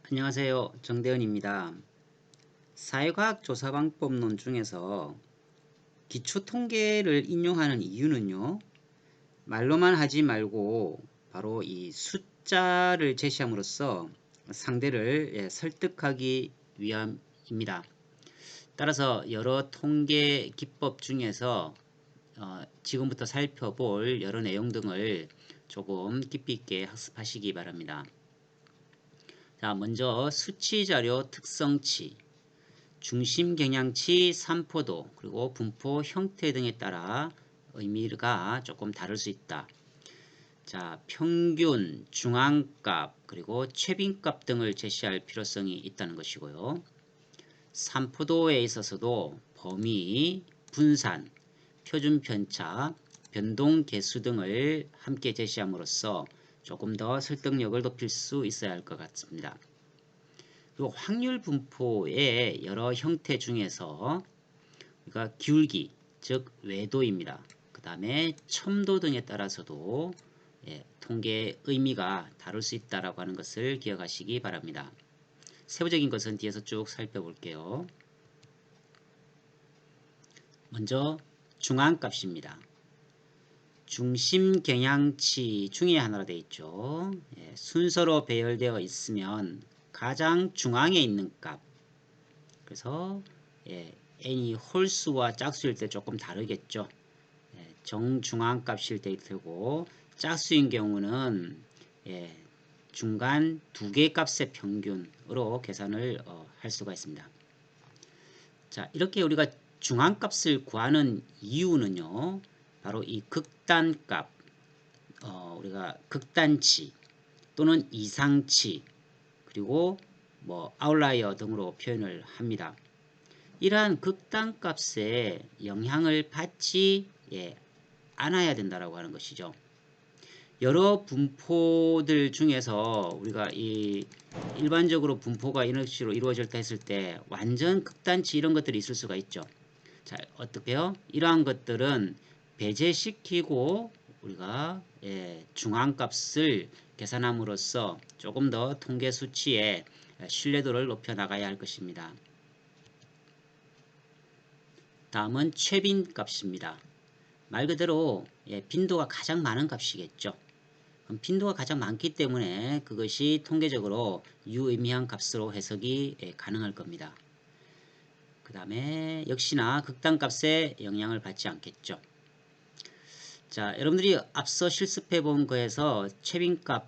안녕하세요. 정대은입니다. 사회과학 조사방법론 중에서 기초통계를 인용하는 이유는요, 말로만 하지 말고 바로 이 숫자를 제시함으로써 상대를 설득하기 위함입니다. 따라서 여러 통계 기법 중에서 지금부터 살펴볼 여러 내용 등을 조금 깊이 있게 학습하시기 바랍니다. 자, 먼저 수치자료 특성치, 중심경향치, 산포도, 그리고 분포 형태 등에 따라 의미가 조금 다를 수 있다. 자, 평균, 중앙값, 그리고 최빈값 등을 제시할 필요성이 있다는 것이고요. 산포도에 있어서도 범위, 분산, 표준편차, 변동계수 등을 함께 제시함으로써 조금 더 설득력을 높일 수 있어야 할 것 같습니다. 그리고 확률 분포의 여러 형태 중에서 우리가 기울기, 즉 외도입니다. 그 다음에 첨도 등에 따라서도 통계의 의미가 다를 수 있다고 하는 것을 기억하시기 바랍니다. 세부적인 것은 뒤에서 쭉 살펴볼게요. 먼저 중앙값입니다. 중심 경향치 중에 하나로 되어 있죠. 순서로 배열되어 있으면 가장 중앙에 있는 값. 그래서 n이 홀수와 짝수일 때 조금 다르겠죠. 정중앙 값일 때고 짝수인 경우는 중간 두 개 값의 평균으로 계산을 할 수가 있습니다. 자, 이렇게 우리가 중앙값을 구하는 이유는요, 바로 이 극단값, 우리가 극단치 또는 이상치, 그리고 뭐 아웃라이어 등으로 표현을 합니다. 이러한 극단값에 영향을 받지 않아야 된다라고 하는 것이죠. 여러 분포들 중에서 우리가 이 일반적으로 분포가 이런 식으로 이루어졌다 했을 때 완전 극단치 이런 것들이 있을 수가 있죠. 자, 어떻게요? 이러한 것들은 배제시키고 우리가 중앙값을 계산함으로써 조금 더 통계 수치의 신뢰도를 높여 나가야 할 것입니다. 다음은 최빈 값입니다. 말 그대로 빈도가 가장 많은 값이겠죠. 빈도가 가장 많기 때문에 그것이 통계적으로 유의미한 값으로 해석이 가능할 겁니다. 그 다음에 역시나 극단값에 영향을 받지 않겠죠. 자, 여러분들이 앞서 실습해 본 거에서 최빈값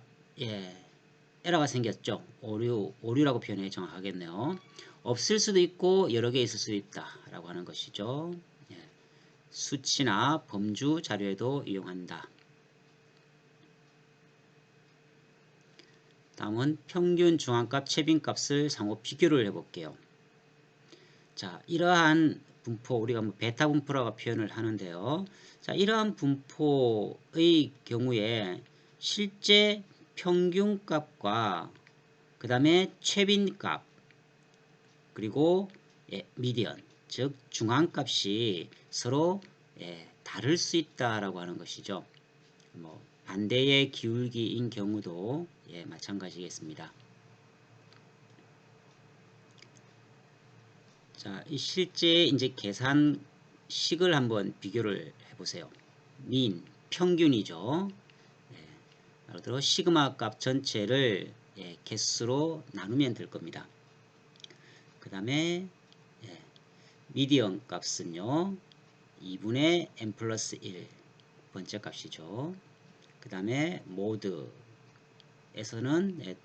에러가 생겼죠. 오류라고 표현해 정확하겠네요. 없을 수도 있고 여러 개 있을 수도 있다 라고 하는 것이죠. 수치나 범주 자료에도 이용한다. 다음은 평균 중앙값 최빈값을 상호 비교를 해볼게요. 자, 이러한 분포 우리가 뭐 베타 분포라고 표현을 하는데요. 자, 이러한 분포의 경우에 실제 평균값과 그 다음에 최빈값 그리고 미디언 즉 중앙값이 서로 다를 수 있다라고 하는 것이죠. 뭐 반대의 기울기인 경우도 마찬가지겠습니다. 자, 이 실제 이제 계산식을 한번 비교를 해보세요. 민 평균이죠. 예를 들어 시그마 값 전체를 개수로 나누면 될 겁니다. 그 다음에 미디언 값은요 2분의 n 플러스 1 번째 값이죠. 그 다음에 모드에서는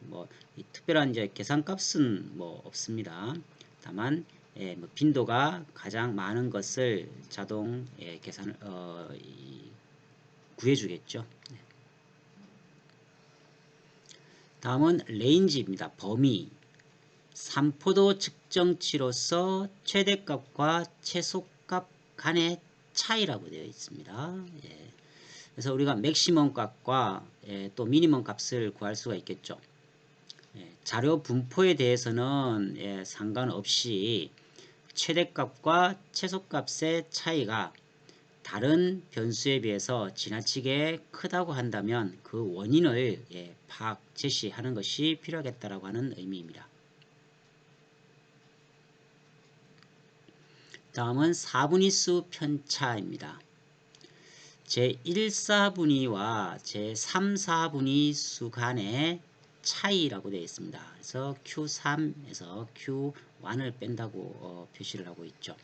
뭐 특별한 이제 계산값은 뭐 없습니다. 다만 뭐 빈도가 가장 많은 것을 자동 계산을 구해주겠죠. 다음은 레인지입니다. 범위. 산포도 측정치로서 최대값과 최소값 간의 차이라고 되어 있습니다. 그래서 우리가 맥시멈 값과 또 미니멈 값을 구할 수가 있겠죠. 자료 분포에 대해서는 상관없이 최대값과 최소값의 차이가 다른 변수에 비해서 지나치게 크다고 한다면 그 원인을 파악, 제시하는 것이 필요하겠다라고 하는 의미입니다. 다음은 4분위수 편차입니다. 제1사분위와 제3사분위수 간의 차이라고 되어 있습니다. 그래서 Q3에서 Q1을 뺀다고 표시를 하고 있죠.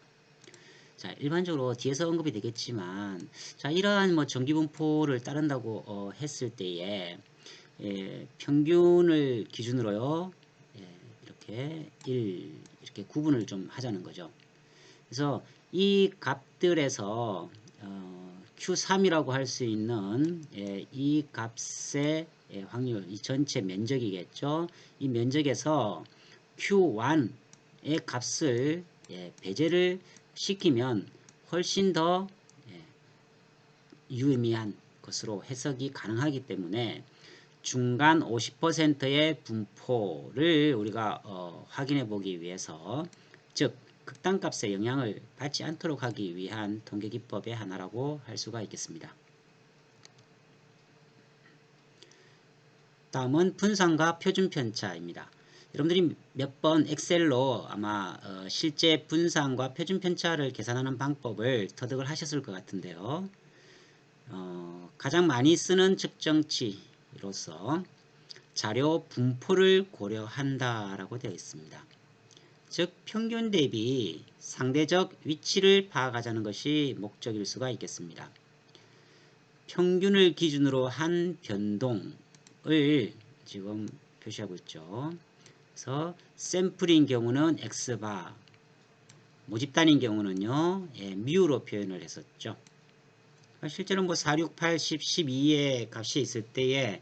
자, 일반적으로 뒤에서 언급이 되겠지만, 자, 이러한 뭐 정기분포를 따른다고 했을 때에 평균을 기준으로요, 이렇게 1 이렇게 구분을 좀 하자는 거죠. 그래서 이 값들에서 Q3이라고 할 수 있는 이 값의 확률, 이 전체 면적이겠죠. 이 면적에서 Q1의 값을 배제를 시키면 훨씬 더 유의미한 것으로 해석이 가능하기 때문에 중간 50%의 분포를 우리가 확인해 보기 위해서, 즉 극단값의 영향을 받지 않도록 하기 위한 통계기법의 하나라고 할 수가 있겠습니다. 다음은 분산과 표준편차입니다. 여러분들이 몇 번 엑셀로 아마 실제 분산과 표준편차를 계산하는 방법을 터득을 하셨을 것 같은데요. 가장 많이 쓰는 측정치로서 자료 분포를 고려한다라고 되어 있습니다. 즉 평균 대비 상대적 위치를 파악하자는 것이 목적일 수가 있겠습니다. 평균을 기준으로 한 변동을 지금 표시하고 있죠. 그래서 샘플인 경우는 X바, 모집단인 경우는요, 뮤로 표현을 했었죠. 실제로 뭐 4, 6, 8, 10, 12의 값이 있을 때에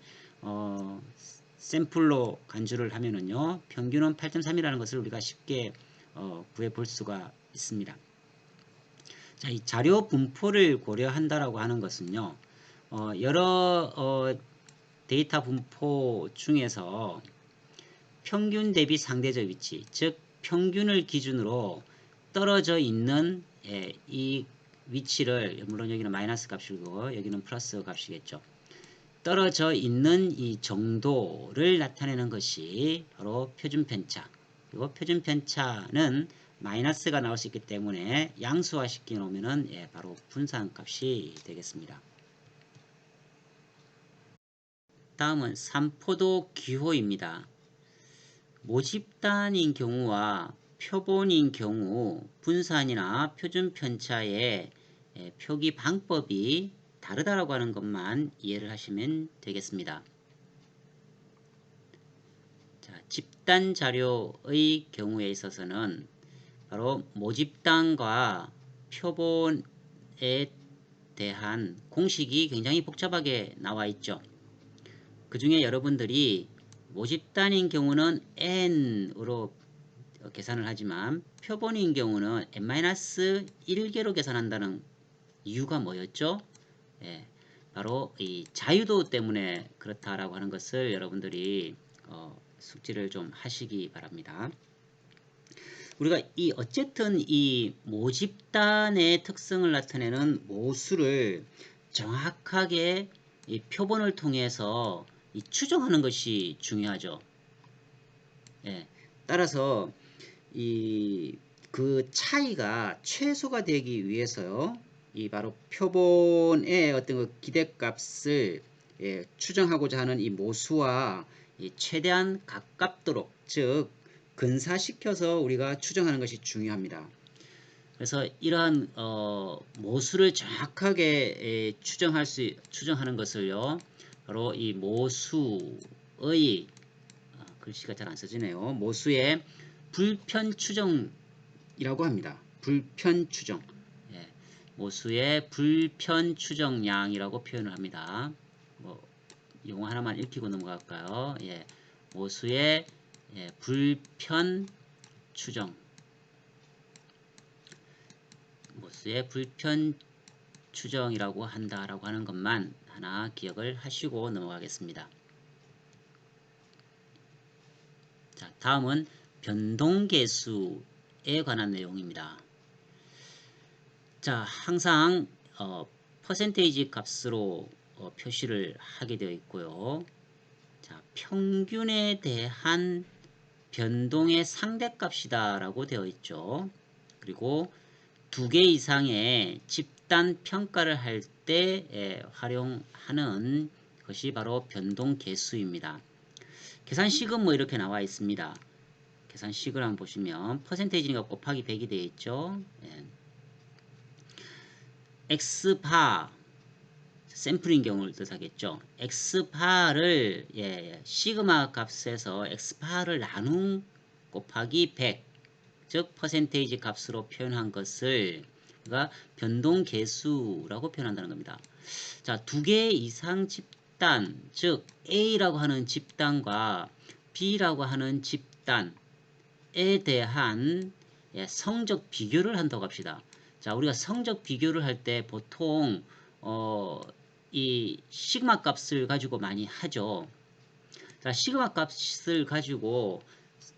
샘플로 간주를 하면은요, 평균은 8.3이라는 것을 우리가 쉽게 구해 볼 수가 있습니다. 자, 이 자료 분포를 고려한다라고 하는 것은요, 여러 데이터 분포 중에서 평균 대비 상대적 위치, 즉 평균을 기준으로 떨어져 있는 이 위치를, 물론 여기는 마이너스 값이고 여기는 플러스 값이겠죠. 떨어져 있는 이 정도를 나타내는 것이 바로 표준편차. 그리고 표준편차는 마이너스가 나올 수 있기 때문에 양수화 시켜 놓으면은 바로 분산값이 되겠습니다. 다음은 삼포도 기호입니다. 모집단인 경우와 표본인 경우 분산이나 표준편차의 표기 방법이 다르다라고 하는 것만 이해를 하시면 되겠습니다. 자, 집단 자료의 경우에 있어서는 바로 모집단과 표본에 대한 공식이 굉장히 복잡하게 나와 있죠. 그 중에 여러분들이 모집단인 경우는 n으로 계산을 하지만 표본인 경우는 n-1개로 계산한다는 이유가 뭐였죠? 바로 이 자유도 때문에 그렇다라고 하는 것을 여러분들이 숙지를 좀 하시기 바랍니다. 우리가 어쨌든 이 모집단의 특성을 나타내는 모수를 정확하게 이 표본을 통해서 추정하는 것이 중요하죠. 따라서 그 차이가 최소가 되기 위해서요, 바로 표본의 어떤 그 기대값을 추정하고자 하는 이 모수와 최대한 가깝도록, 즉 근사시켜서 우리가 추정하는 것이 중요합니다. 그래서 이러한 모수를 정확하게 추정하는 것을요, 바로 이 모수의 글씨가 잘 안 써지네요. 모수의 불편 추정이라고 합니다. 불편 추정. 모수의 불편 추정량이라고 표현을 합니다. 뭐 용어 하나만 읽히고 넘어갈까요? 모수의 불편 추정. 모수의 불편 추정이라고 한다라고 하는 것만 하나 기억을 하시고 넘어가겠습니다. 자, 다음은 변동계수에 관한 내용입니다. 자, 항상 퍼센테이지 값으로 표시를 하게 되어 있고요. 자, 평균에 대한 변동의 상대값이다 라고 되어 있죠. 그리고 2개 이상의 집단 평가를 할 때 활용하는 것이 바로 변동계수입니다. 계산식은 뭐 이렇게 나와 있습니다. 계산식을 한번 보시면 퍼센테이지니까 곱하기 100이 되어 있죠. X바 샘플인 경우를 뜻하겠죠. X바를 시그마 값에서 X바를 나눈 곱하기 100, 즉 퍼센테이지 값으로 표현한 것을 우리가 변동계수라고 표현한다는 겁니다. 자, 2개 이상 집단, 즉 A라고 하는 집단과 B라고 하는 집단에 대한 성적 비교를 한다고 합시다. 자, 우리가 성적 비교를 할 때 보통 이 시그마 값을 가지고 많이 하죠. 자, 시그마 값을 가지고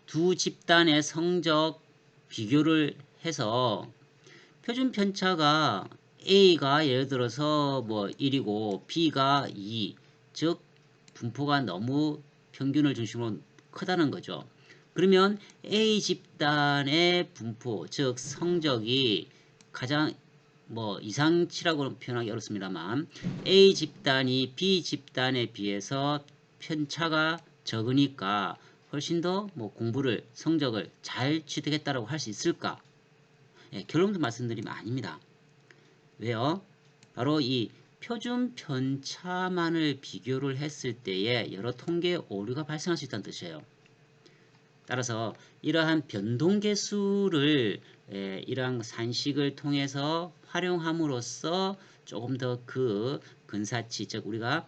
두 집단의 성적 비교를 해서 표준 편차가 A가 예를 들어서 뭐 1이고 B가 2, 즉 분포가 너무 평균을 중심으로 크다는 거죠. 그러면 A 집단의 분포, 즉 성적이 가장 뭐 이상치라고 표현하기 어렵습니다만 A 집단이 B 집단에 비해서 편차가 적으니까 훨씬 더 뭐 공부를 성적을 잘 취득했다라고 할 수 있을까? 결론도 말씀드리면 아닙니다. 왜요? 바로 이 표준 편차만을 비교를 했을 때에 여러 통계 오류가 발생할 수 있다는 뜻이에요. 따라서 이러한 변동계수를 이러한 산식을 통해서 활용함으로써 조금 더 그 근사치, 즉 우리가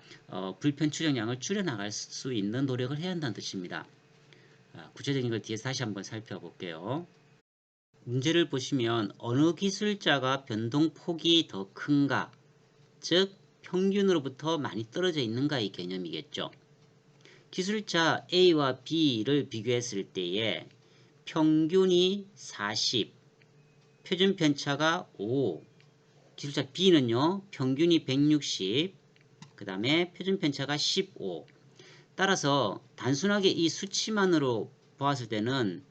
불편 추정량을 줄여나갈 수 있는 노력을 해야 한다는 뜻입니다. 구체적인 걸 뒤에서 다시 한번 살펴볼게요. 문제를 보시면 어느 기술자가 변동폭이 더 큰가, 즉 평균으로부터 많이 떨어져 있는가의 개념이겠죠. 기술자 A와 B를 비교했을 때에 평균이 40, 표준 편차가 5, 기술자 B는요 평균이 160, 그 다음에 표준 편차가 15. 따라서 단순하게 이 수치만으로 보았을 때는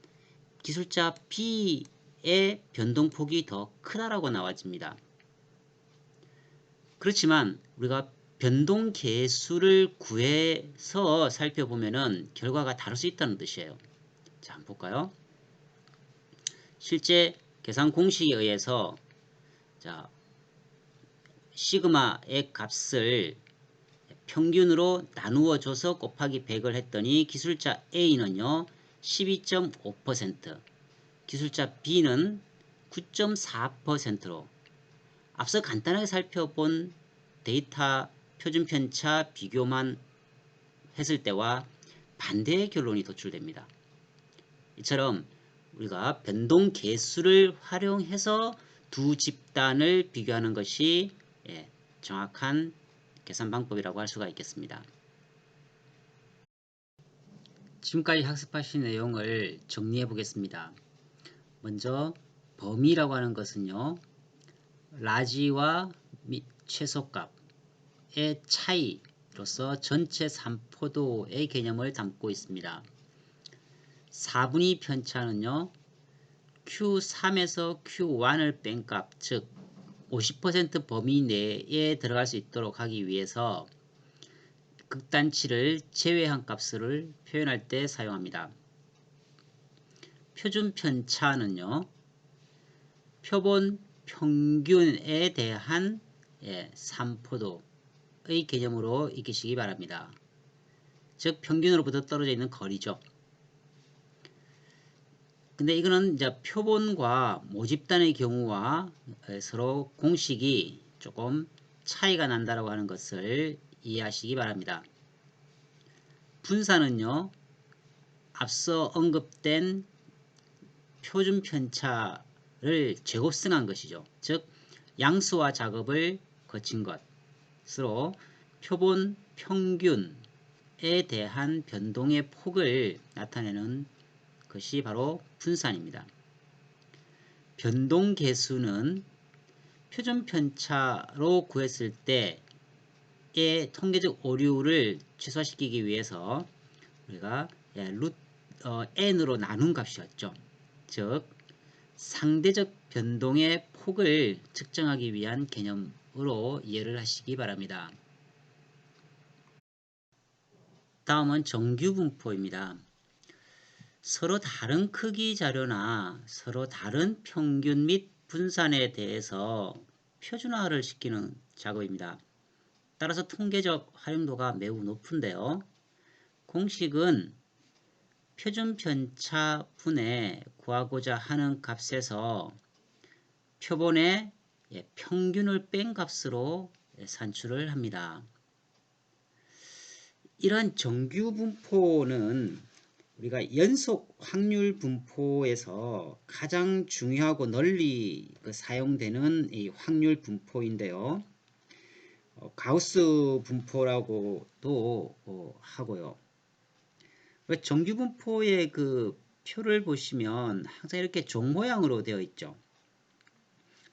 기술자 B의 변동폭이 더 크다라고 나와집니다. 그렇지만 우리가 변동계수를 구해서 살펴보면은 결과가 다를 수 있다는 뜻이에요. 자, 한번 볼까요? 실제 계산 공식에 의해서 자, 시그마의 값을 평균으로 나누어 줘서 곱하기 100을 했더니 기술자 A는요 12.5%, 기술자 B는 9.4%로 앞서 간단하게 살펴본 데이터 표준 편차 비교만 했을 때와 반대의 결론이 도출됩니다. 이처럼 우리가 변동 계수를 활용해서 두 집단을 비교하는 것이 정확한 계산 방법이라고 할 수가 있겠습니다. 지금까지 학습하신 내용을 정리해 보겠습니다. 먼저 범위라고 하는 것은요, 라지와 최소값의 차이로서 전체 산포도의 개념을 담고 있습니다. 4분위 편차는요, Q3에서 Q1을 뺀 값, 즉 50% 범위 내에 들어갈 수 있도록 하기 위해서 극단치를 제외한 값을 표현할 때 사용합니다. 표준 편차는요, 표본 평균에 대한 산포도의 개념으로 익히시기 바랍니다. 즉 평균으로부터 떨어져 있는 거리죠. 근데 이거는 이제 표본과 모집단의 경우와 서로 공식이 조금 차이가 난다라고 하는 것을 이해하시기 바랍니다. 분산은요, 앞서 언급된 표준 편차를 제곱승한 것이죠. 즉 양수와 작업을 거친 것으로 표본 평균에 대한 변동의 폭을 나타내는 것이 바로 분산입니다. 변동계수는 표준 편차로 구했을 때의 통계적 오류를 최소화시키기 위해서 우리가 n으로 나눈 값이었죠. 즉 상대적 변동의 폭을 측정하기 위한 개념으로 이해를 하시기 바랍니다. 다음은 정규분포입니다. 서로 다른 크기 자료나 서로 다른 평균 및 분산에 대해서 표준화를 시키는 작업입니다. 따라서 통계적 활용도가 매우 높은데요. 공식은 표준 편차 분에 구하고자 하는 값에서 표본의 평균을 뺀 값으로 산출을 합니다. 이러한 정규 분포는 우리가 연속 확률 분포에서 가장 중요하고 널리 사용되는 이 확률 분포인데요. 가우스 분포라고도 하고요. 정규 분포의 그 표를 보시면 항상 이렇게 종 모양으로 되어 있죠.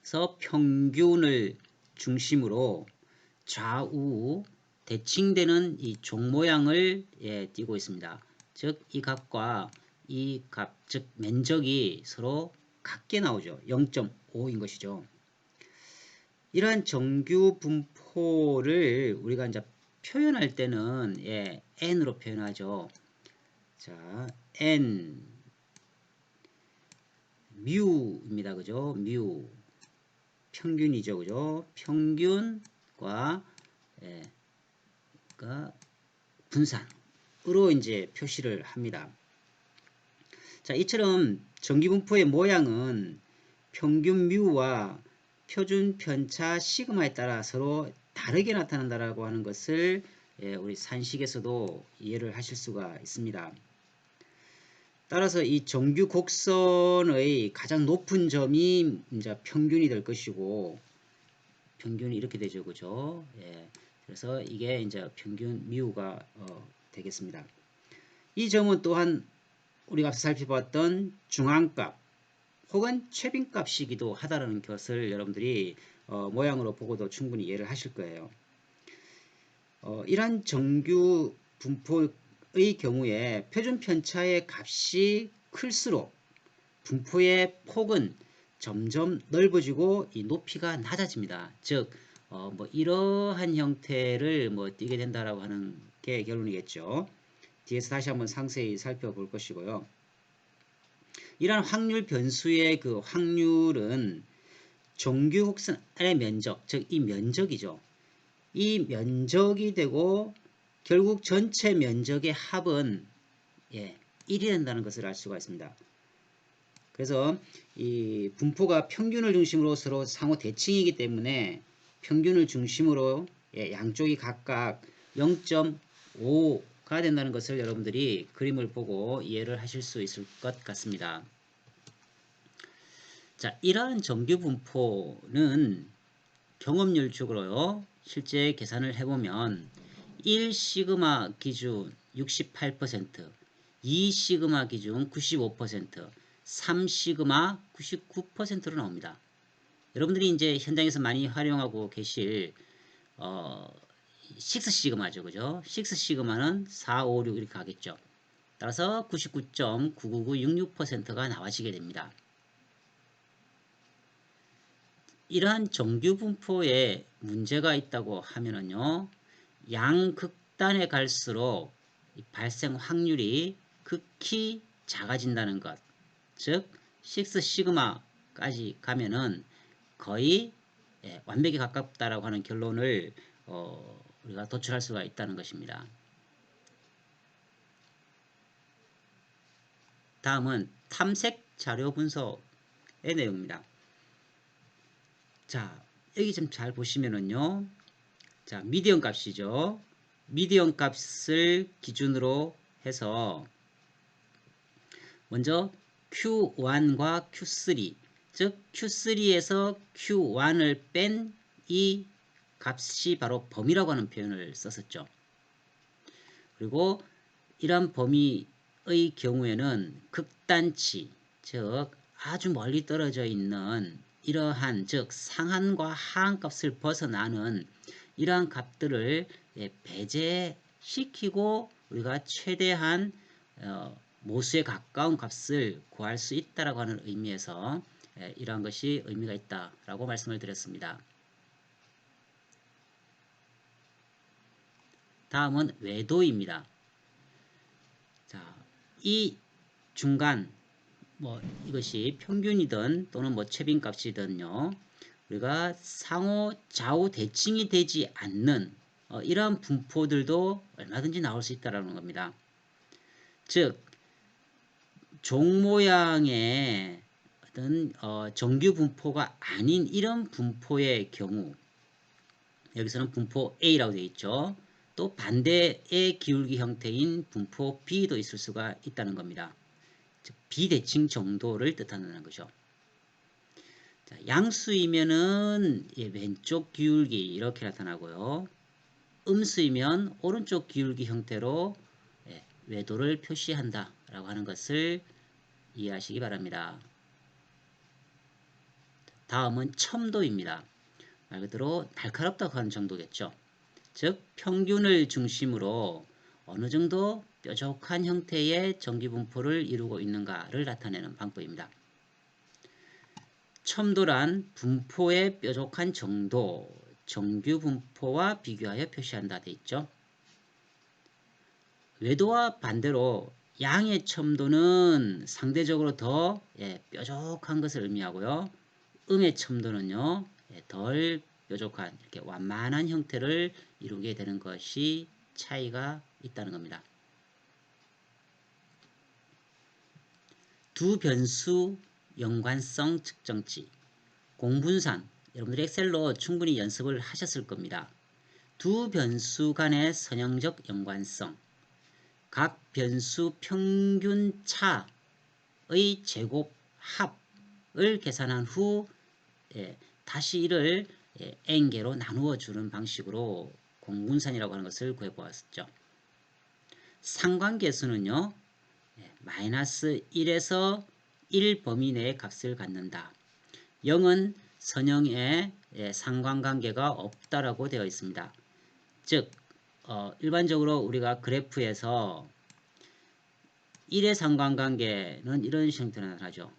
그래서 평균을 중심으로 좌우 대칭되는 이 종 모양을 띄고 있습니다. 즉 이 값과 이 값, 즉 면적이 서로 같게 나오죠. 0.5인 것이죠. 이러한 정규 분포를 우리가 이제 표현할 때는 n으로 표현하죠. 자, n 뮤입니다. 그죠? 뮤 평균이죠. 그죠? 평균과 분산으로 이제 표시를 합니다. 자, 이처럼 정기분포의 모양은 평균 뮤와 표준 편차 시그마에 따라 서로 다르게 나타난다라고 하는 것을 우리 산식에서도 이해를 하실 수가 있습니다. 따라서 이 정규 곡선의 가장 높은 점이 이제 평균이 될 것이고, 평균이 이렇게 되죠. 그죠? 그래서 이게 이제 평균 뮤가 되겠습니다. 이 점은 또한 우리가 앞서 살펴봤던 중앙값 혹은 최빈값이기도 하다는 것을 여러분들이 모양으로 보고도 충분히 이해를 하실 거예요. 이러한 정규 분포의 경우에 표준 편차의 값이 클수록 분포의 폭은 점점 넓어지고 이 높이가 낮아집니다. 즉 이러한 형태를 띠게 된다라고 하는 게 결론이겠죠. 뒤에서 다시 한번 상세히 살펴볼 것이고요. 이러한 확률 변수의 그 확률은 정규 곡선의 면적, 즉 이 면적이죠. 이 면적이 되고 결국 전체 면적의 합은 1이 된다는 것을 알 수가 있습니다. 그래서 이 분포가 평균을 중심으로 서로 상호 대칭이기 때문에 평균을 중심으로 양쪽이 각각 0.5가 된다는 것을 여러분들이 그림을 보고 이해를 하실 수 있을 것 같습니다. 자, 이러한 정규 분포는 경험률적으로요, 실제 계산을 해보면 1시그마 기준 68%, 2시그마 기준 95%, 3시그마 99%로 나옵니다. 여러분들이 이제 현장에서 많이 활용하고 계실 6시그마죠. 그죠? 6시그마는 4, 5, 6 이렇게 가겠죠. 따라서 99.99966%가 나와지게 됩니다. 이러한 정규 분포에 문제가 있다고 하면은요, 양극단에 갈수록 발생 확률이 극히 작아진다는 것, 즉 6시그마까지 가면은 거의 완벽에 가깝다라고 하는 결론을 우리가 도출할 수가 있다는 것입니다. 다음은 탐색 자료 분석의 내용입니다. 자, 여기 좀 잘 보시면은요, 자, 미디언 값이죠. 미디언 값을 기준으로 해서 먼저 Q1과 Q3, 즉 Q3에서 Q1을 뺀 이 값이 바로 범위라고 하는 표현을 썼었죠. 그리고 이러한 범위의 경우에는 극단치, 즉 아주 멀리 떨어져 있는 이러한 즉 상한과 하한값을 벗어나는 이러한 값들을 배제시키고 우리가 최대한 모수에 가까운 값을 구할 수 있다라고 하는 의미에서 이러한 것이 의미가 있다라고 말씀을 드렸습니다. 다음은 외도입니다. 자, 이 중간 이것이 평균이든 또는 최빈값이든요. 우리가 상호 좌우 대칭이 되지 않는 이러한 분포들도 얼마든지 나올 수 있다는 겁니다. 즉 종 모양의 어떤 정규 분포가 아닌 이런 분포의 경우 여기서는 분포 A라고 되어 있죠. 또 반대의 기울기 형태인 분포 B도 있을 수가 있다는 겁니다. 즉 비대칭 정도를 뜻하는 거죠. 자, 양수이면은 왼쪽 기울기 이렇게 나타나고요. 음수이면 오른쪽 기울기 형태로 외도를 표시한다 라고 하는 것을 이해하시기 바랍니다. 다음은 첨도입니다. 말 그대로 날카롭다고 하는 정도겠죠. 즉 평균을 중심으로 어느 정도 뾰족한 형태의 정기분포를 이루고 있는가를 나타내는 방법입니다. 첨도란 분포의 뾰족한 정도, 정규분포와 비교하여 표시한다 되어 있죠. 외도와 반대로 양의 첨도는 상대적으로 더 뾰족한 것을 의미하고요. 음의 첨도는요 덜 뾰족한 이렇게 완만한 형태를 이루게 되는 것이 차이가 있다는 겁니다. 두 변수 연관성 측정치 공분산 여러분들이 엑셀로 충분히 연습을 하셨을 겁니다. 두 변수 간의 선형적 연관성 각 변수 평균 차의 제곱 합을 계산한 후 다시 이를 n개로 나누어 주는 방식으로 공분산이라고 하는 것을 구해보았죠. 상관계수는요. 마이너스 1에서 1 범위 내의 값을 갖는다. 0은 선형에 상관관계가 없다라고 되어 있습니다. 즉 일반적으로 우리가 그래프에서 1의 상관관계는 이런 형태로 나타나죠.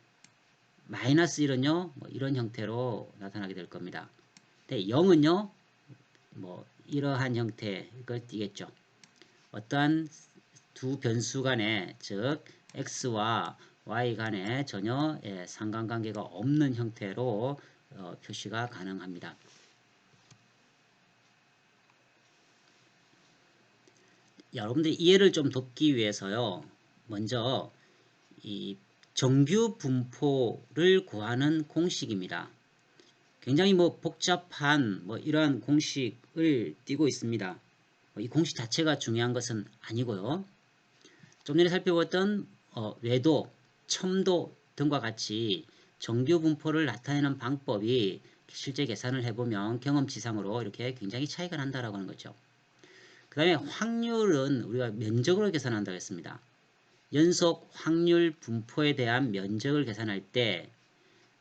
마이너스 1은요. 이런 형태로 나타나게 될 겁니다. 근데 0은요. 이러한 형태가 띄겠죠. 어떠한 두 변수 간에 즉 x와 y 간에 전혀 상관관계가 없는 형태로 표시가 가능합니다. 여러분들이 이해를 좀 돕기 위해서요. 먼저 이 정규 분포를 구하는 공식입니다. 굉장히 복잡한 이러한 공식을 띄고 있습니다. 이 공식 자체가 중요한 것은 아니고요. 좀 전에 살펴봤던 외도, 첨도 등과 같이 정규 분포를 나타내는 방법이 실제 계산을 해보면 경험치상으로 이렇게 굉장히 차이가 난다라고 하는 거죠. 그 다음에 확률은 우리가 면적으로 계산한다고 했습니다. 연속 확률 분포에 대한 면적을 계산할 때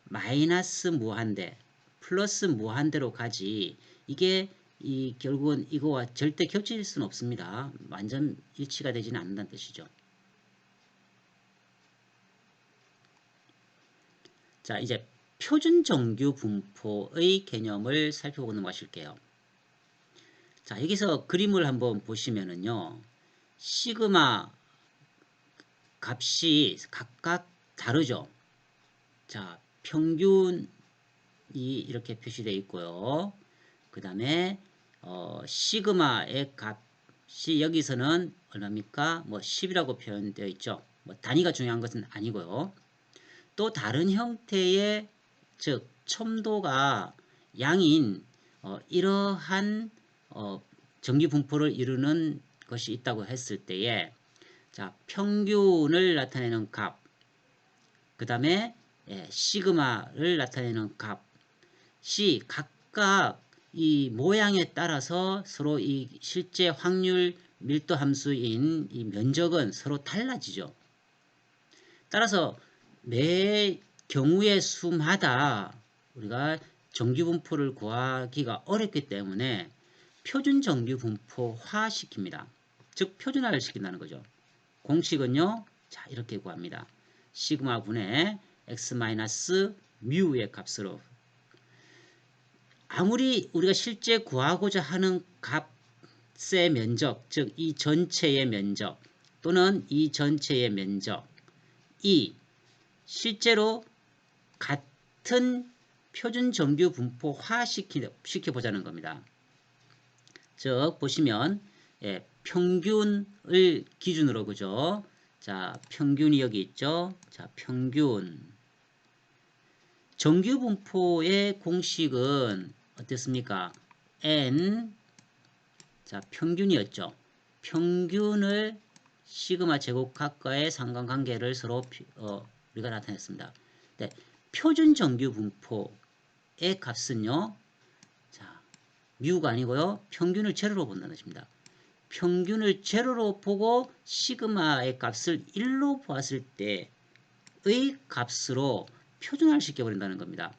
마이너스 무한대, 플러스 무한대로 가지 이게 결국은 이거와 절대 겹칠 수는 없습니다. 완전 일치가 되지는 않는다는 뜻이죠. 자, 이제 표준 정규 분포의 개념을 살펴보고 넘어가실게요. 자, 여기서 그림을 한번 보시면은요. 시그마 값이 각각 다르죠. 자, 평균이 이렇게 표시되어 있고요. 그 다음에 시그마의 값이 여기서는 얼마입니까? 10이라고 표현되어 있죠. 단위가 중요한 것은 아니고요. 또 다른 형태의 즉 첨도가 양인 이러한 정기 분포를 이루는 것이 있다고 했을 때에 자 평균을 나타내는 값, 그 다음에 시그마를 나타내는 값이 각각 이 모양에 따라서 서로 이 실제 확률 밀도 함수인 이 면적은 서로 달라지죠. 따라서 매 경우의 수마다 우리가 정규 분포를 구하기가 어렵기 때문에 표준 정규 분포화 시킵니다. 즉 표준화를 시킨다는 거죠. 공식은요. 자, 이렇게 구합니다. 시그마 분의 x-뮤의 값으로 아무리 우리가 실제 구하고자 하는 값의 면적, 즉 이 전체의 면적 또는 이 전체의 면적이 실제로 같은 표준 정규 분포화 시켜보자는 겁니다. 즉 보시면 평균을 기준으로 그죠? 자, 평균이 여기 있죠? 자, 평균. 정규 분포의 공식은 어땠습니까? n 자, 평균이었죠. 평균을 시그마 제곱각과의 상관관계를 서로 우리가 나타냈습니다. 네, 표준 정규 분포의 값은요. 자, 뮤가 아니고요. 평균을 제로로 본다는 것입니다. 평균을 제로로 보고 시그마의 값을 1로 보았을 때의 값으로 표준화를 시켜버린다는 겁니다.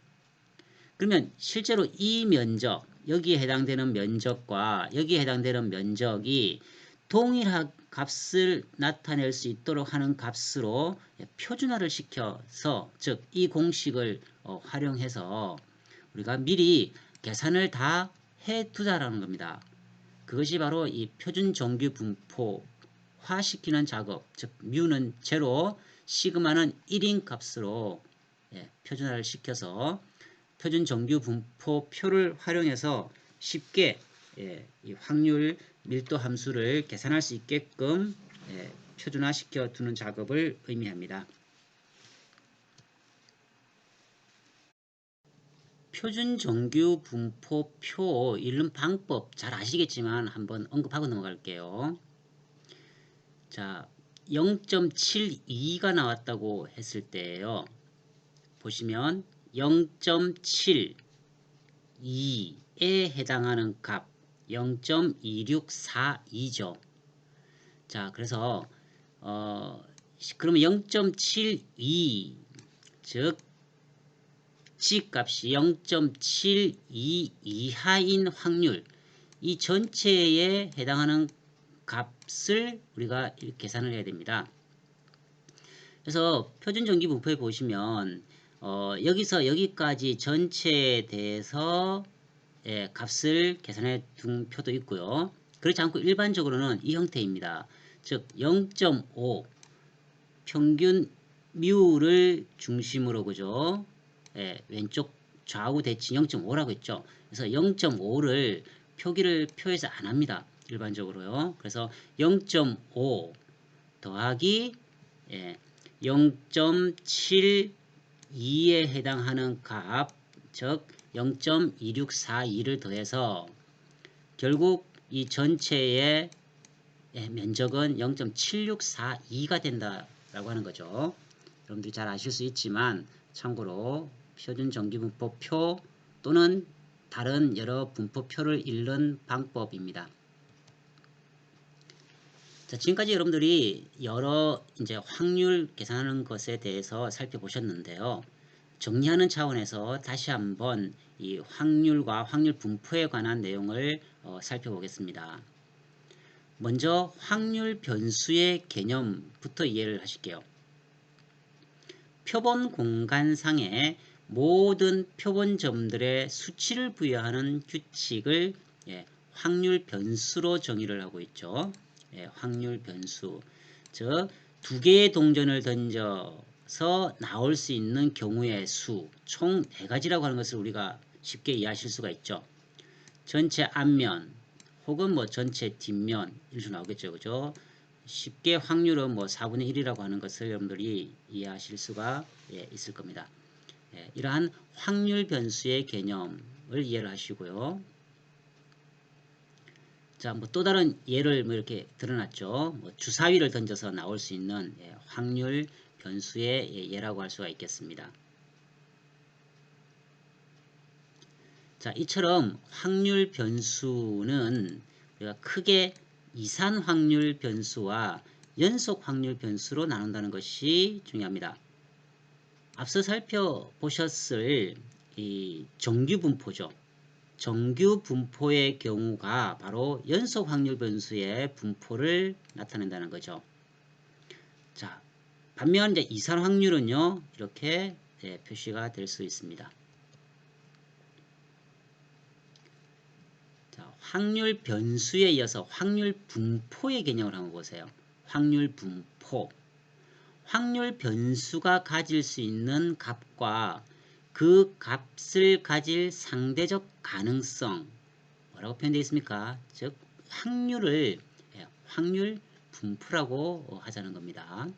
그러면 실제로 이 면적, 여기에 해당되는 면적과 여기에 해당되는 면적이 동일한 값을 나타낼 수 있도록 하는 값으로 표준화를 시켜서, 즉 이 공식을 활용해서 우리가 미리 계산을 다 해두자라는 겁니다. 그것이 바로 이 표준 정규 분포화 시키는 작업, 즉 뮤는 제로, 시그마는 1인 값으로 표준화를 시켜서 표준 정규 분포표를 활용해서 쉽게 이 확률 밀도 함수를 계산할 수 있게끔 표준화 시켜 두는 작업을 의미합니다. 표준 정규 분포표 읽는 방법 잘 아시겠지만 한번 언급하고 넘어갈게요. 자, 0.72가 나왔다고 했을 때요. 보시면 0.72에 해당하는 값 0.2642죠. 자, 그래서 그러면 0.72 즉 G값이 0.72 이하인 확률, 이 전체에 해당하는 값을 우리가 계산을 해야 됩니다. 그래서 표준정규 분포에 보시면 여기서 여기까지 전체에 대해서 값을 계산해 둔 표도 있고요. 그렇지 않고 일반적으로는 이 형태입니다. 즉 0.5 평균 뮤를 중심으로 그죠? 왼쪽 좌우 대칭 0.5라고 했죠. 그래서 0.5를 표에서 안 합니다. 일반적으로요. 그래서 0.5 더하기 0.72에 해당하는 값, 즉 0.2642를 더해서 결국 이 전체의 면적은 0.7642가 된다라고 하는 거죠. 여러분들이 잘 아실 수 있지만 참고로 표준 정규분포표 또는 다른 여러 분포표를 읽는 방법입니다. 자, 지금까지 여러분들이 여러 이제 확률 계산하는 것에 대해서 살펴보셨는데요. 정리하는 차원에서 다시 한번 이 확률과 확률 분포에 관한 내용을 살펴보겠습니다. 먼저 확률 변수의 개념부터 이해를 하실게요. 표본 공간상의 모든 표본점들의 수치를 부여하는 규칙을 확률 변수로 정의를 하고 있죠. 확률 변수. 즉, 두 개의 동전을 던져서 나올 수 있는 경우의 수, 총 4가지라고 하는 것을 우리가 쉽게 이해하실 수가 있죠. 전체 앞면 혹은 뭐 전체 뒷면 이렇게 나오겠죠. 그죠? 쉽게 확률은 뭐 4분의 1이라고 하는 것을 여러분들이 이해하실 수가 있을 겁니다. 이러한 확률 변수의 개념을 이해를 하시고요. 자, 뭐 또 다른 예를 뭐 이렇게 드러났죠. 뭐 주사위를 던져서 나올 수 있는 확률 변수의 예라고 할 수가 있겠습니다. 자, 이처럼 확률 변수는 우리가 크게 이산 확률 변수와 연속 확률 변수로 나눈다는 것이 중요합니다. 앞서 살펴보셨을 이 정규 분포죠. 정규 분포의 경우가 바로 연속 확률 변수의 분포를 나타낸다는 거죠. 자, 반면 이제 이산 확률은요, 이렇게 표시가 될 수 있습니다. 자, 확률 변수에 이어서 확률 분포의 개념을 한번 보세요. 확률 분포. 확률 변수가 가질 수 있는 값과 그 값을 가질 상대적 가능성, 뭐라고 표현되어 있습니까? 즉 확률을 확률 분포라고 하자는 겁니다.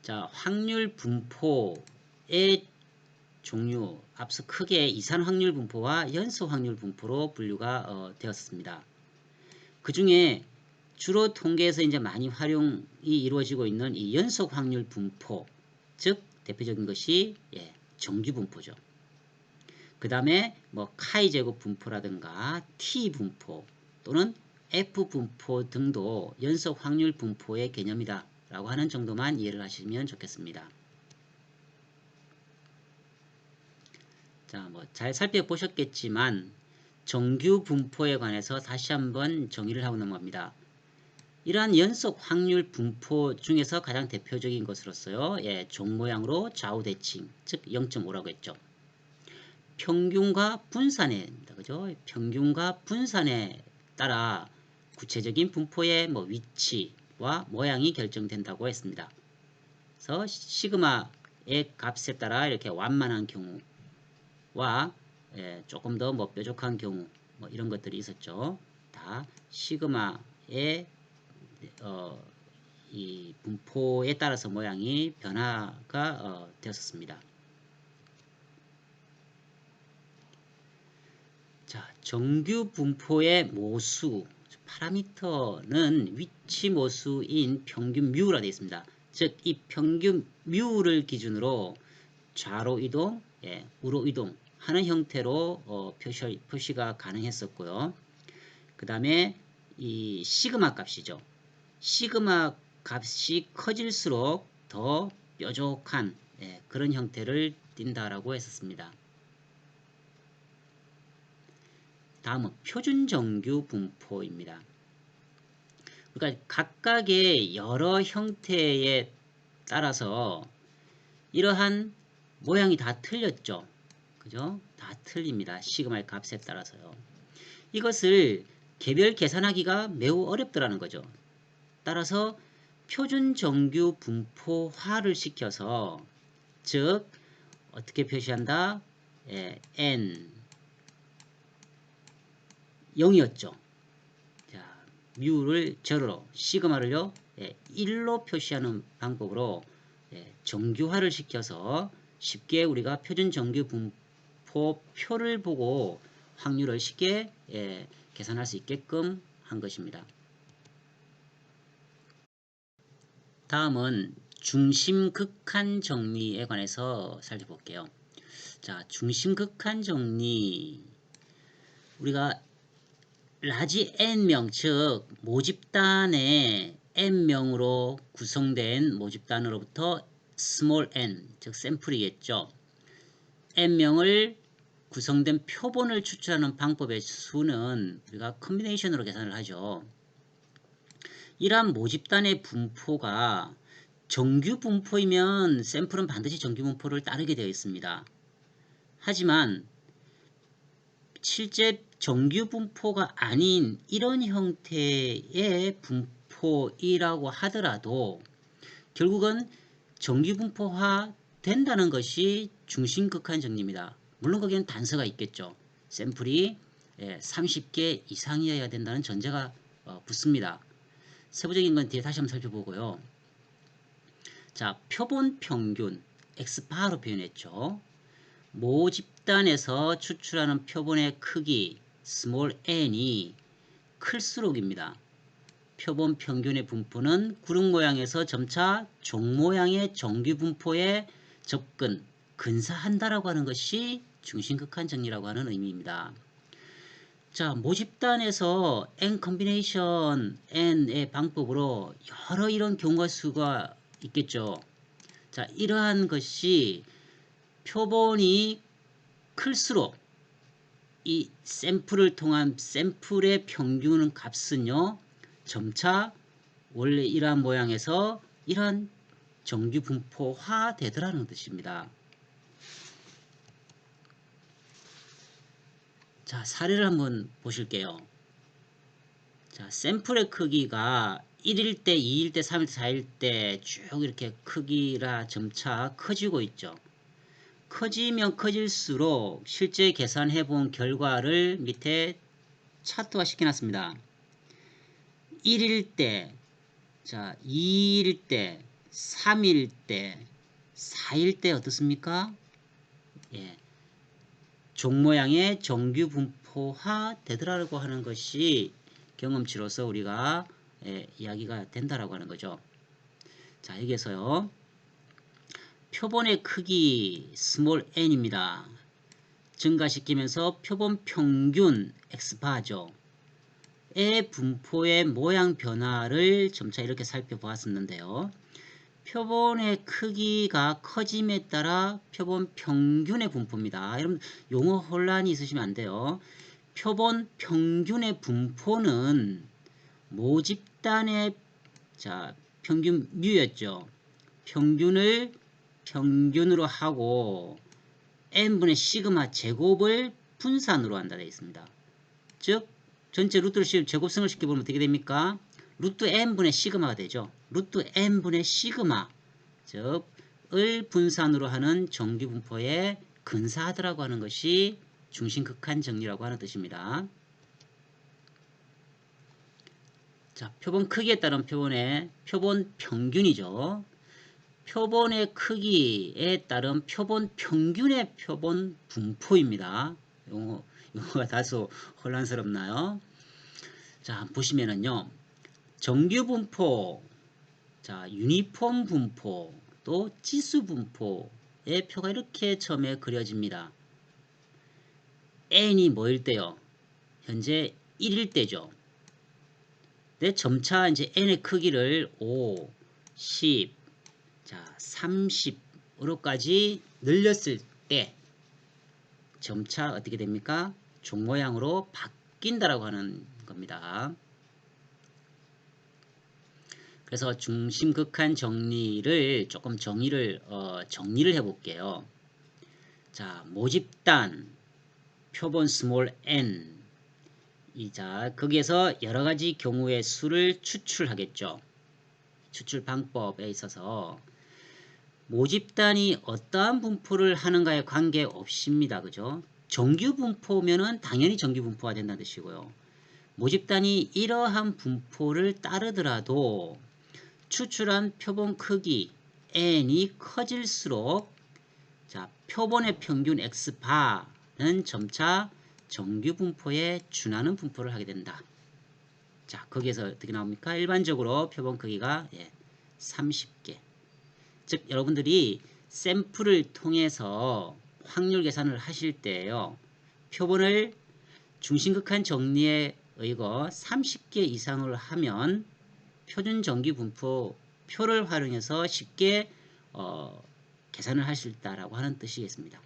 자, 확률 분포의 종류, 앞서 크게 이산 확률 분포와 연속 확률 분포로 분류가 되었습니다. 그 중에 주로 통계에서 이제 많이 활용이 이루어지고 있는 이 연속 확률 분포, 즉 대표적인 것이 정규 분포죠. 그 다음에 뭐 카이 제곱 분포라든가 T 분포 또는 F 분포 등도 연속 확률 분포의 개념이다 라고 하는 정도만 이해를 하시면 좋겠습니다. 자, 뭐 잘 살펴보셨겠지만 정규 분포에 관해서 다시 한번 정의를 하고 넘어갑니다. 이러한 연속 확률 분포 중에서 가장 대표적인 것으로서요, 종 모양으로 좌우 대칭, 즉 0.5라고 했죠. 평균과 분산에, 그죠? 평균과 분산에 따라 구체적인 분포의 뭐 위치와 모양이 결정된다고 했습니다. 그래서 시그마의 값에 따라 이렇게 완만한 경우와 조금 더 뭐 뾰족한 경우, 뭐 이런 것들이 있었죠. 다 시그마의 이 분포에 따라서 모양이 변화가 되었습니다. 자, 정규 분포의 모수, 파라미터는 위치 모수인 평균 뮤라 되어 있습니다. 즉, 이 평균 뮤를 기준으로 좌로 이동, 우로 이동 하는 형태로 표시가 가능했었고요. 그 다음에 이 시그마 값이죠. 시그마 값이 커질수록 더 뾰족한 그런 형태를 띈다라고 했었습니다. 다음은 표준정규 분포입니다. 그러니까 각각의 여러 형태에 따라서 이러한 모양이 다 틀렸죠. 그죠? 다 틀립니다. 시그마의 값에 따라서요. 이것을 개별 계산하기가 매우 어렵더라는 거죠. 따라서 표준정규 분포화를 시켜서, 즉 어떻게 표시한다? n 0이었죠. 자, 뮤를 제로로, 시그마를요 1로 표시하는 방법으로 정규화를 시켜서 쉽게 우리가 표준정규 분포표를 보고 확률을 쉽게 계산할 수 있게끔 한 것입니다. 다음은 중심극한 정리에 관해서 살펴볼게요. 자, 중심극한 정리, 우리가 라지 n명, 즉 모집단의 n명으로 구성된 모집단으로부터 스몰 n, 즉 샘플이겠죠. n명을 구성된 표본을 추출하는 방법의 수는 우리가 컨비네이션으로 계산을 하죠. 이러한 모집단의 분포가 정규 분포이면 샘플은 반드시 정규 분포를 따르게 되어 있습니다. 하지만 실제 정규 분포가 아닌 이런 형태의 분포이라고 하더라도 결국은 정규 분포화 된다는 것이 중심극한 정리입니다. 물론 거기에는 단서가 있겠죠. 샘플이 30개 이상이어야 된다는 전제가 붙습니다. 세부적인 건 뒤에 다시 한번 살펴보고요. 자, 표본 평균 X바로 표현했죠. 모집단에서 추출하는 표본의 크기 스몰 n이 클수록입니다. 표본 평균의 분포는 구름 모양에서 점차 종 모양의 정규 분포에 접근, 근사한다라고 하는 것이 중심극한 정리라고 하는 의미입니다. 자, 모집단에서 n 컨비네이션 n의 방법으로 여러 이런 경우가 수가 있겠죠. 자, 이러한 것이 표본이 클수록 이 샘플을 통한 샘플의 평균 값은요, 점차 원래 이러한 모양에서 이러한 정규 분포화 되더라는 뜻입니다. 자, 사례를 한번 보실게요. 자, 샘플의 크기가 1일 때, 2일 때, 3일 때, 4일 때 쭉 이렇게 크기가 점차 커지고 있죠. 커지면 커질수록 실제 계산해 본 결과를 밑에 차트화 시켜놨습니다. 1일 때, 자, 2일 때, 3일 때, 4일 때 어떻습니까? 예. 종 모양의 정규 분포화 되더라고 하는 것이 경험치로서 우리가 이야기가 된다라고 하는 거죠. 자, 여기에서요. 표본의 크기 스몰 n입니다. 증가시키면서 표본 평균 x바죠. 의 분포의 모양 변화를 점차 이렇게 살펴보았었는데요. 표본의 크기가 커짐에 따라 표본 평균의 분포입니다. 여러분 용어 혼란이 있으시면 안 돼요. 표본 평균의 분포는 모집단의 자 평균 뮤였죠. 평균을 평균으로 하고 n분의 시그마 제곱을 분산으로 한다 되어 있습니다. 즉 전체 루트를 제곱성을 시켜보면 어떻게 됩니까? 루트 n분의 시그마가 되죠. 루트 n분의 시그마 즉을 분산으로 하는 정규 분포에 근사하더라고 하는 것이 중심극한 정리라고 하는 뜻입니다. 자, 표본 크기에 따른 표본의 표본 평균이죠. 표본의 크기에 따른 표본 평균의 표본 분포입니다. 용어가 다소 혼란스럽나요? 자, 보시면은요. 정규 분포, 자, 유니폼 분포, 또 지수 분포의 표가 이렇게 처음에 그려집니다. n이 뭐일 때요? 현재 1일 때죠. 근데 점차 이제 n의 크기를 5, 10, 자, 30으로까지 늘렸을 때 점차 어떻게 됩니까? 종 모양으로 바뀐다라고 하는 겁니다. 그래서 중심극한 정리를 조금 정리를 해볼게요. 자, 모집단 표본 스몰 n 이자 거기에서 여러 가지 경우의 수를 추출하겠죠. 추출 방법에 있어서 모집단이 어떠한 분포를 하는가에 관계없습니다. 그죠? 정규 분포면은 당연히 정규 분포가 된다는 뜻이고요. 모집단이 이러한 분포를 따르더라도 추출한 표본 크기 n이 커질수록 자, 표본의 평균 x바는 점차 정규 분포에 준하는 분포를 하게 된다. 자, 거기에서 어떻게 나옵니까? 일반적으로 표본 크기가 30개. 즉 여러분들이 샘플을 통해서 확률 계산을 하실 때요. 표본을 중심극한 정리에 의거 30개 이상을 하면 표준 정규 분포 표를 활용해서 쉽게 계산을 할 수 있다라고 하는 뜻이겠습니다.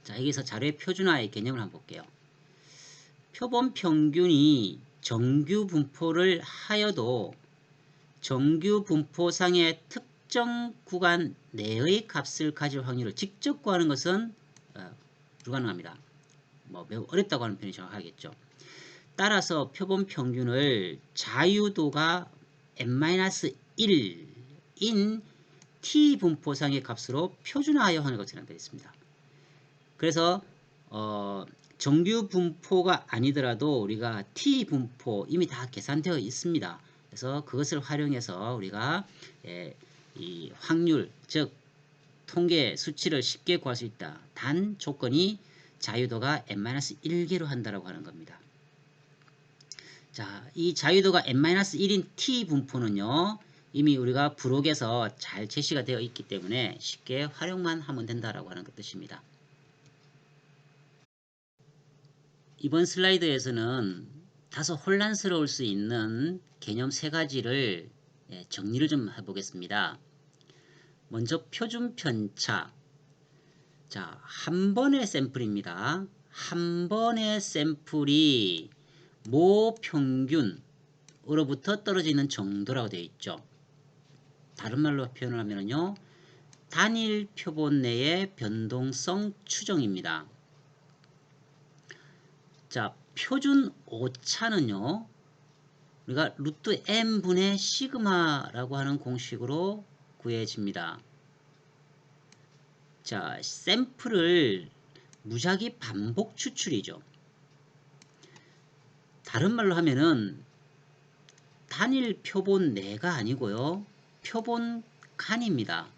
자, 여기서 자료의 표준화의 개념을 한번 볼게요. 표본 평균이 정규 분포를 하여도 정규 분포상의 특정 구간 내의 값을 가질 확률을 직접 구하는 것은 불가능합니다. 매우 어렵다고 하는 표현이 정확하겠죠. 따라서 표본 평균을 자유도가 n-1인 t 분포상의 값으로 표준화하여 하는 것이라고 되어 있습니다. 그래서 정규 분포가 아니더라도 우리가 t 분포 이미 다 계산되어 있습니다. 그래서 그것을 활용해서 우리가 이 확률 즉 통계 수치를 쉽게 구할 수 있다. 단 조건이 자유도가 n-1개로 한다라고 하는 겁니다. 자, 이 자유도가 n-1인 t 분포는요. 이미 우리가 부록에서 잘 제시가 되어 있기 때문에 쉽게 활용만 하면 된다라고 하는 뜻입니다. 이번 슬라이드에서는 다소 혼란스러울 수 있는 개념 세 가지를 정리를 좀 해보겠습니다. 먼저 표준 편차. 자, 한 번의 샘플입니다. 한 번의 샘플이 모 평균으로부터 떨어지는 정도라고 되어 있죠. 다른 말로 표현을 하면요, 단일 표본 내의 변동성 추정입니다. 자, 표준 오차는요, 우리가 루트 n분의 시그마라고 하는 공식으로 구해집니다. 자, 샘플을 무작위 반복 추출이죠. 다른 말로 하면은 단일 표본 내가 아니고요, 표본 간입니다.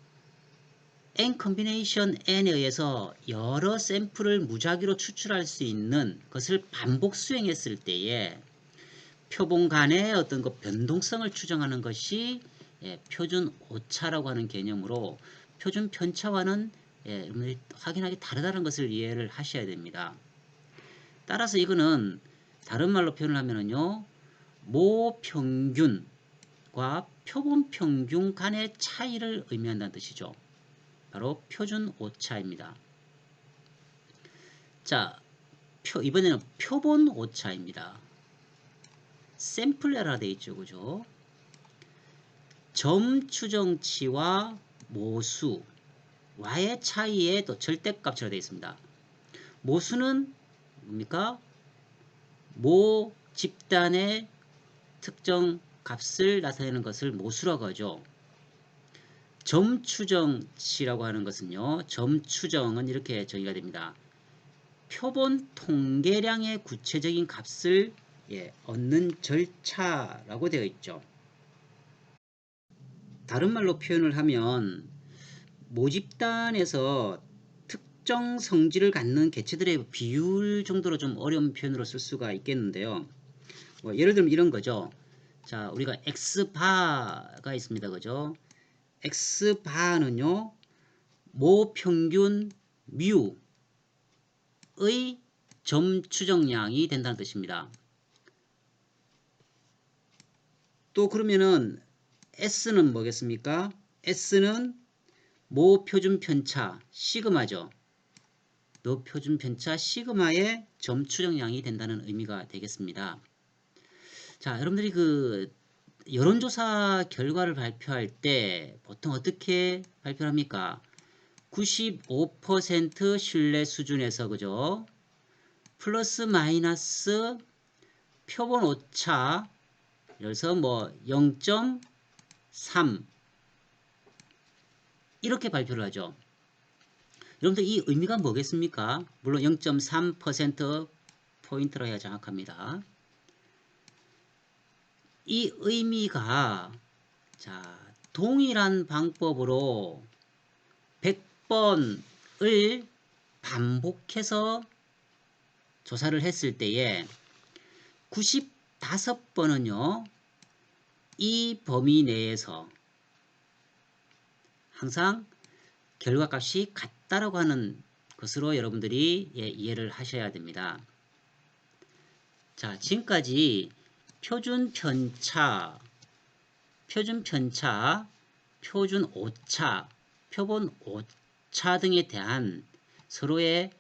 n 컨비네이션 n에 의해서 여러 샘플을 무작위로 추출할 수 있는 것을 반복 수행했을 때에 표본 간의 어떤 그 변동성을 추정하는 것이 표준 오차라고 하는 개념으로 표준 편차와는 여러분들이 확연하게 다르다는 것을 이해를 하셔야 됩니다. 따라서 이거는 다른 말로 표현을 하면요, 모 평균과 표본 평균 간의 차이를 의미한다는 뜻이죠. 바로 표준 오차입니다. 자, 이번에는 표본 오차입니다. 샘플 에러가 되어 있죠, 그죠? 점 추정치와 모수와의 차이의 또 절대값이라 되어 있습니다. 모수는 뭡니까? 모 집단의 특정 값을 나타내는 것을 모수라고 하죠. 점 추정치라고 하는 것은요, 점 추정은 이렇게 정의가 됩니다. 표본 통계량의 구체적인 값을 얻는 절차라고 되어 있죠. 다른 말로 표현을 하면 모집단에서 특정 성질을 갖는 개체들의 비율 정도로 좀 어려운 표현으로 쓸 수가 있겠는데요. 예를 들면 이런 거죠. 자, 우리가 X바가 있습니다. 그죠? X바는요, 모 평균 뮤의 점 추정량이 된다는 뜻입니다. 또 그러면은 S는 뭐겠습니까? S는 모 표준 편차 시그마죠. 모 표준 편차 시그마의 점 추정량이 된다는 의미가 되겠습니다. 자, 여러분들이 그 여론조사 결과를 발표할 때 보통 어떻게 발표합니까? 95% 신뢰 수준에서, 그죠? 플러스 마이너스 표본 오차, 그래서 뭐 0.3 이렇게 발표를 하죠. 여러분들 이 의미가 뭐겠습니까? 물론 0.3% 포인트로 해야 정확합니다. 이 의미가, 자, 동일한 방법으로 100번을 반복해서 조사를 했을 때에 95번은요, 이 범위 내에서 항상 결과값이 같다라고 하는 것으로 여러분들이 이해를 하셔야 됩니다. 자, 지금까지 표준 편차, 표준 오차, 표본 오차 등에 대한 서로의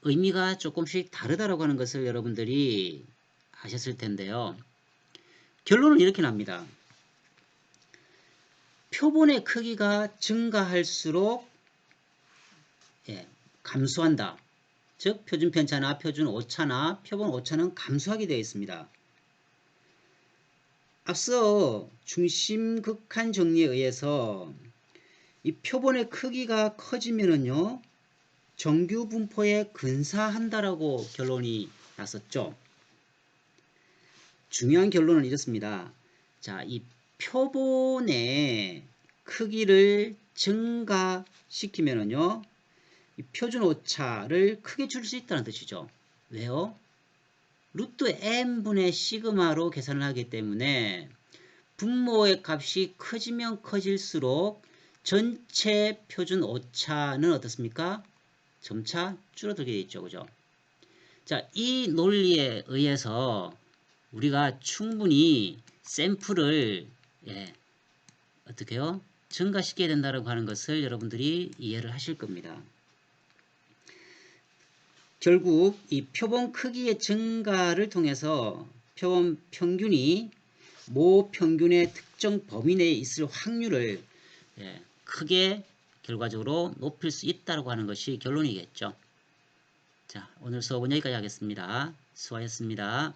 의미가 조금씩 다르다라고 하는 것을 여러분들이 아셨을 텐데요. 결론은 이렇게 납니다. 표본의 크기가 증가할수록 감소한다. 즉 표준 편차나 표준 오차나 표본 오차는 감소하게 되어 있습니다. 앞서 중심극한 정리에 의해서 이 표본의 크기가 커지면은요, 정규 분포에 근사한다라고 결론이 났었죠. 중요한 결론은 이렇습니다. 자, 이 표본의 크기를 증가시키면은요, 이 표준 오차를 크게 줄 수 있다는 뜻이죠. 왜요? 루트 n분의 시그마로 계산을 하기 때문에 분모의 값이 커지면 커질수록 전체 표준 오차는 어떻습니까? 점차 줄어들게 되어 있죠. 그죠? 자, 이 논리에 의해서 우리가 충분히 샘플을 어떻게 해요? 증가시켜야 된다고 하는 것을 여러분들이 이해를 하실 겁니다. 결국 이 표본 크기의 증가를 통해서 표본 평균이 모 평균의 특정 범위 내에 있을 확률을 크게 결과적으로 높일 수 있다고 하는 것이 결론이겠죠. 자, 오늘 수업은 여기까지 하겠습니다. 수고하셨습니다.